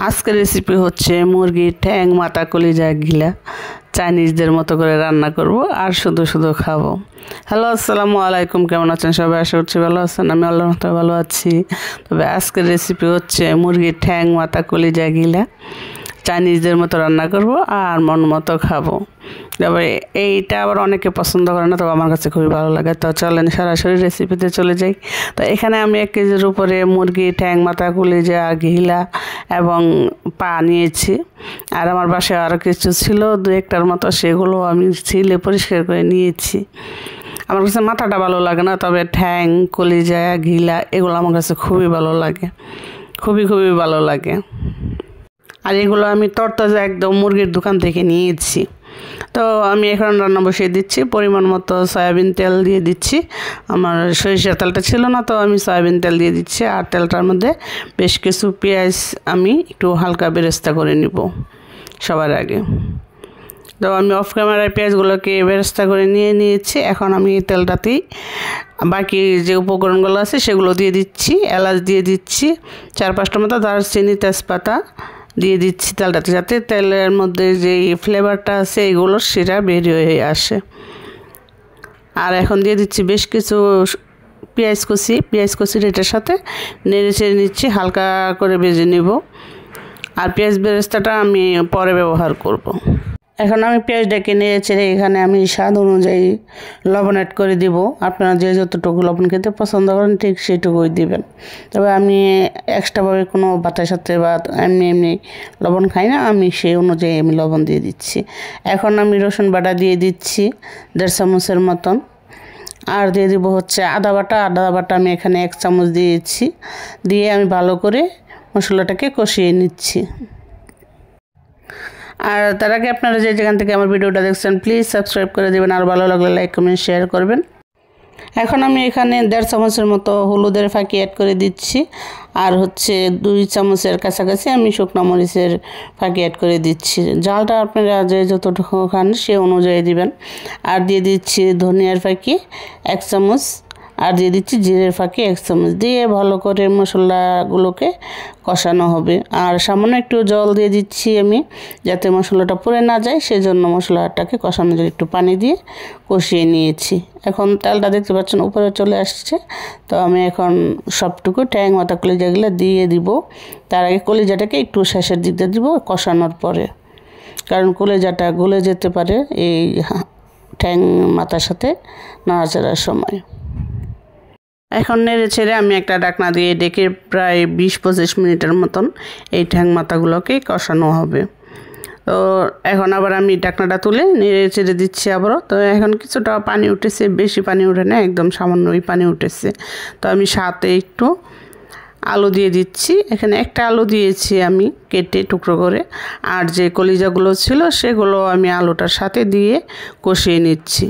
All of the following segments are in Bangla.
আজকের রেসিপি হচ্ছে মুরগির ঠ্যাং মাথা কলিজা গিলা চাইনিজদের মতো করে রান্না করব আর শুধু শুধু খাবো। হ্যালো, আসসালামু আলাইকুম। কেমন আছেন সবাই? আশা করছি ভালো আছেন। আমি আল্লাহর রহমতে ভালো আছি। তবে আজকের রেসিপি হচ্ছে মুরগির ঠ্যাং মাথা কলিজা গিলা চাইনিজদের মতো রান্না করব আর মন মতো খাবো। তবে এইটা আবার অনেকে পছন্দ করে না, তবে আমার কাছে খুবই ভালো লাগে। তো চলেন সরাসরি রেসিপিতে চলে যাই। তো এখানে আমি 1 কেজির উপরে মুরগি ঠ্যাং মাথা কলিজা ঘিলা এবং পা নিয়েছি। আর আমার বাসায় আরও কিছু ছিল 2-1টার মতো, সেগুলো আমি ছিলে পরিষ্কার করে নিয়েছি। আমার কাছে মাথাটা ভালো লাগে না, তবে ঠ্যাং কলিজা ঘিলা এগুলো আমার কাছে খুবই ভালো লাগে, খুবই খুবই ভালো লাগে। আর এগুলো আমি তরতাজা একদম মুরগির দোকান থেকে নিয়েছি। তো আমি এখন রান্না বসিয়ে দিচ্ছি। পরিমাণ মতো সয়াবিন তেল দিয়ে দিচ্ছি। আমার সরিষার তেলটা ছিল না, তো আমি সয়াবিন তেল দিয়ে দিচ্ছি। আর তেলটার মধ্যে বেশ কিছু পেঁয়াজ আমি একটু হালকা বেরেস্তা করে নিব সবার আগে। তো আমি অফ ক্যামেরায় পেঁয়াজগুলোকে বেরেস্তা করে নিয়েছি। এখন আমি এই তেলটাতেই বাকি যে উপকরণগুলো আছে সেগুলো দিয়ে দিচ্ছি। এলাচ দিয়ে দিচ্ছি 4-5টা মতো, দারচিনি, তেজপাতা দিয়ে দিচ্ছি তেলটাতে, যাতে তেলের মধ্যে যে ফ্লেভারটা আছে এগুলো সেটা বেরিয়ে হয়ে আসে। আর এখন দিয়ে দিচ্ছি বেশ কিছু পেঁয়াজ কুচির এটার সাথে নেড়ে চেড়ে নিচ্ছি, হালকা করে ভেজে নিব। আর পেঁয়াজ বেরেস্তাটা আমি পরে ব্যবহার করব। এখন আমি পেঁয়াজটাকে নেড়ে চেড়ে এখানে আমি স্বাদ অনুযায়ী লবণ অ্যাড করে দিব। আপনারা যে যতটুকু লবণ খেতে পছন্দ করেন ঠিক সেইটুকুই দিবেন। তবে আমি এক্সট্রাভাবে কোনো ভাতের সাথে বা এমনি লবণ খাই না, আমি সেই অনুযায়ী আমি লবণ দিয়ে দিচ্ছি। এখন আমি রসুন বাটা দিয়ে দিচ্ছি 1.5 চামচের মতন। আর দিয়ে দিব হচ্ছে আদা বাটা আমি এখানে 1 চামচ দিয়েছি। দিয়ে আমি ভালো করে মশলাটাকে কষিয়ে নিচ্ছি। আর তার আগে আপনারা যে যেখান থেকে আমার ভিডিওটা দেখছেন প্লিজ সাবস্ক্রাইব করে দেবেন, আর ভালো লাগলে লাইক কমেন্ট শেয়ার করবেন। এখন আমি এখানে 1.5 চামচের মতো হলুদের ফাঁকি অ্যাড করে দিচ্ছি। আর হচ্ছে 2 চামচের কাছাকাছি আমি শুকনো মরিচের ফাঁকি অ্যাড করে দিচ্ছি। ঝালটা আপনারা যে যতটুকু খান সে অনুযায়ী দিবেন। আর দিয়ে দিচ্ছি ধনিয়ার ফাঁকি 1 চামচ। আর দিয়ে দিচ্ছি জিরের ফাঁকি 1 চামচ। দিয়ে ভালো করে মশলাগুলোকে কষানো হবে। আর সামান্য একটু জল দিয়ে দিচ্ছি আমি, যাতে মশলাটা পুড়ে না যায়, সেজন্য মশলাটাকে কষানোর জন্য একটু পানি দিয়ে কষিয়ে নিয়েছি। এখন তেলটা দেখতে পাচ্ছেন উপরে চলে আসছে। তো আমি এখন সবটুকু ঠ্যাং মাথা কলিজাগুলো দিয়ে দিব। তার আগে কলিজাটাকে একটু শেষের দিক দিয়ে দিব কষানোর পরে, কারণ কলিজাটা গলে যেতে পারে এই ঠ্যাং মাথার সাথে নাড়াচাড়ার সময়। এখন নেড়ে ছেড়ে আমি একটা ঢাকনা দিয়ে ডেকে প্রায় 20-25 মিনিটের মতন এই ঠ্যাং মাথাগুলোকে কষানো হবে। তো এখন আবার আমি ঢাকনাটা তুলে নেড়ে ছেড়ে দিচ্ছি আবারও। তো এখন কিছুটা পানি উঠেছে, বেশি পানি উঠে না, একদম সামান্যই পানি উঠেছে। তো আমি সাথে একটু আলু দিয়ে দিচ্ছি। এখানে একটা আলু দিয়েছি আমি কেটে টুকরো করে। আর যে কলিজাগুলো ছিল সেগুলো আমি আলুটার সাথে দিয়ে কষিয়ে নিচ্ছি।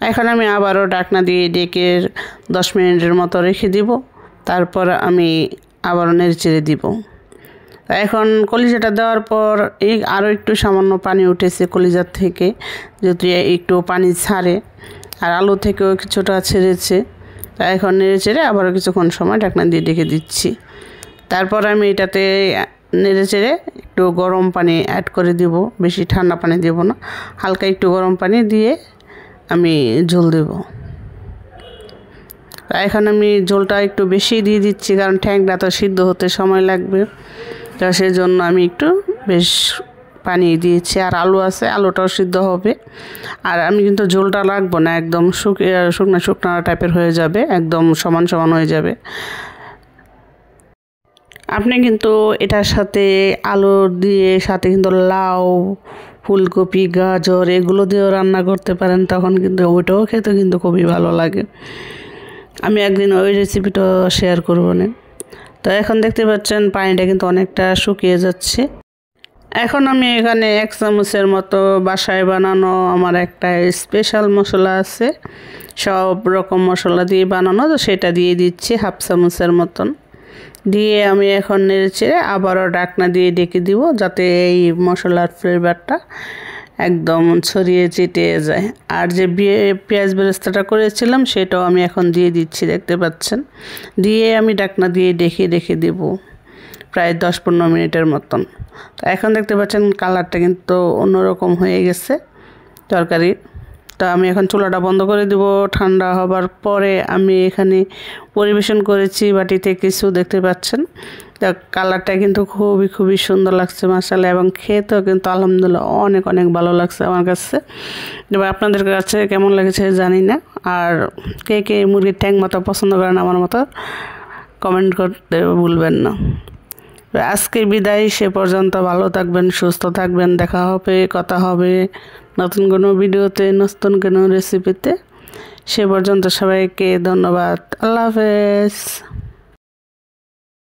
এখন আমি আবারও ঢাকনা দিয়ে ডেকে 10 মিনিটের মতো রেখে দিব। তারপর আমি আবারও নেড়ে চেড়ে দিব। এখন কলিজাটা দেওয়ার পর আরও একটু সামান্য পানি উঠেছে কলিজার থেকে, যেহেতু একটু পানি ছাড়ে, আর আলু থেকেও কিছুটা ছেড়েছে। তাই এখন নেড়ে চেড়ে আবারও কিছুক্ষণ সময় ঢাকনা দিয়ে ডেকে দিচ্ছি। তারপর আমি এটাতে নেড়ে চেড়ে একটু গরম পানি অ্যাড করে দিব। বেশি ঠান্ডা পানি দেব না, হালকা একটু গরম পানি দিয়ে আমি ঝোল দেব। এখন আমি ঝোলটা একটু বেশি দিয়ে দিচ্ছি, কারণ ঠ্যাংটা তো সিদ্ধ হতে সময় লাগবে। তো সেজন্য আমি একটু বেশ পানি দিয়েছি। আর আলু আছে, আলুটাও সিদ্ধ হবে। আর আমি কিন্তু ঝোলটা রাখবো না, একদম শুকনা টাইপের হয়ে যাবে, একদম সমান সমান হয়ে যাবে। আপনি কিন্তু এটার সাথে আলু দিয়ে সাথে কিন্তু লাউ, ফুলকপি, গাজর এগুলো দিয়েও রান্না করতে পারেন, তখন কিন্তু ওইটাও খেতে কিন্তু খুবই ভালো লাগে। আমি একদিন ওই রেসিপিটা শেয়ার করবো না। তো এখন দেখতে পাচ্ছেন পানিটা কিন্তু অনেকটা শুকিয়ে যাচ্ছে। এখন আমি এখানে 1 চামচের মতো বাসায় বানানো আমার একটা স্পেশাল মশলা আছে, সব রকম মশলা দিয়ে বানানো, তো সেটা দিয়ে দিচ্ছি 1/2 চামচের মতন। দিয়ে আমি এখন নেড়ে চেড়ে আবারও ঢাকনা দিয়ে ডেকে দিব, যাতে এই মশলার ফ্লেভারটা একদম ছড়িয়ে ছিটিয়ে যায়। আর যে পেঁয়াজ বেরেস্তাটা করেছিলাম সেটাও আমি এখন দিয়ে দিচ্ছি, দেখতে পাচ্ছেন। দিয়ে আমি ঢাকনা দিয়ে ঢেকে দেব। প্রায় 10-15 মিনিটের মতন। তো এখন দেখতে পাচ্ছেন কালারটা কিন্তু অন্যরকম হয়ে গেছে তরকারি। তো আমি এখন চুলাটা বন্ধ করে দিব। ঠান্ডা হবার পরে আমি এখানে পরিবেশন করেছি বাটিতে কিছু, দেখতে পাচ্ছেন। তো কালারটা কিন্তু খুবই সুন্দর লাগছে মাশাআল্লাহ, এবং খেতেও কিন্তু আলহামদুলিল্লাহ অনেক ভালো লাগছে আমার কাছে। এবার আপনাদের কাছে কেমন লেগেছে জানি না। আর কে মুরগির ট্যাং মাথা পছন্দ করেন আমার মতো কমেন্ট করতে ভুলবেন না। আজকে বিদায়, সে পর্যন্ত ভালো থাকবেন, সুস্থ থাকবেন। দেখা হবে, কথা হবে নতুন কোনো ভিডিওতে, নতুন কোনো রেসিপিতে। সে পর্যন্ত সবাইকে ধন্যবাদ। আল্লাহ হাফেজ।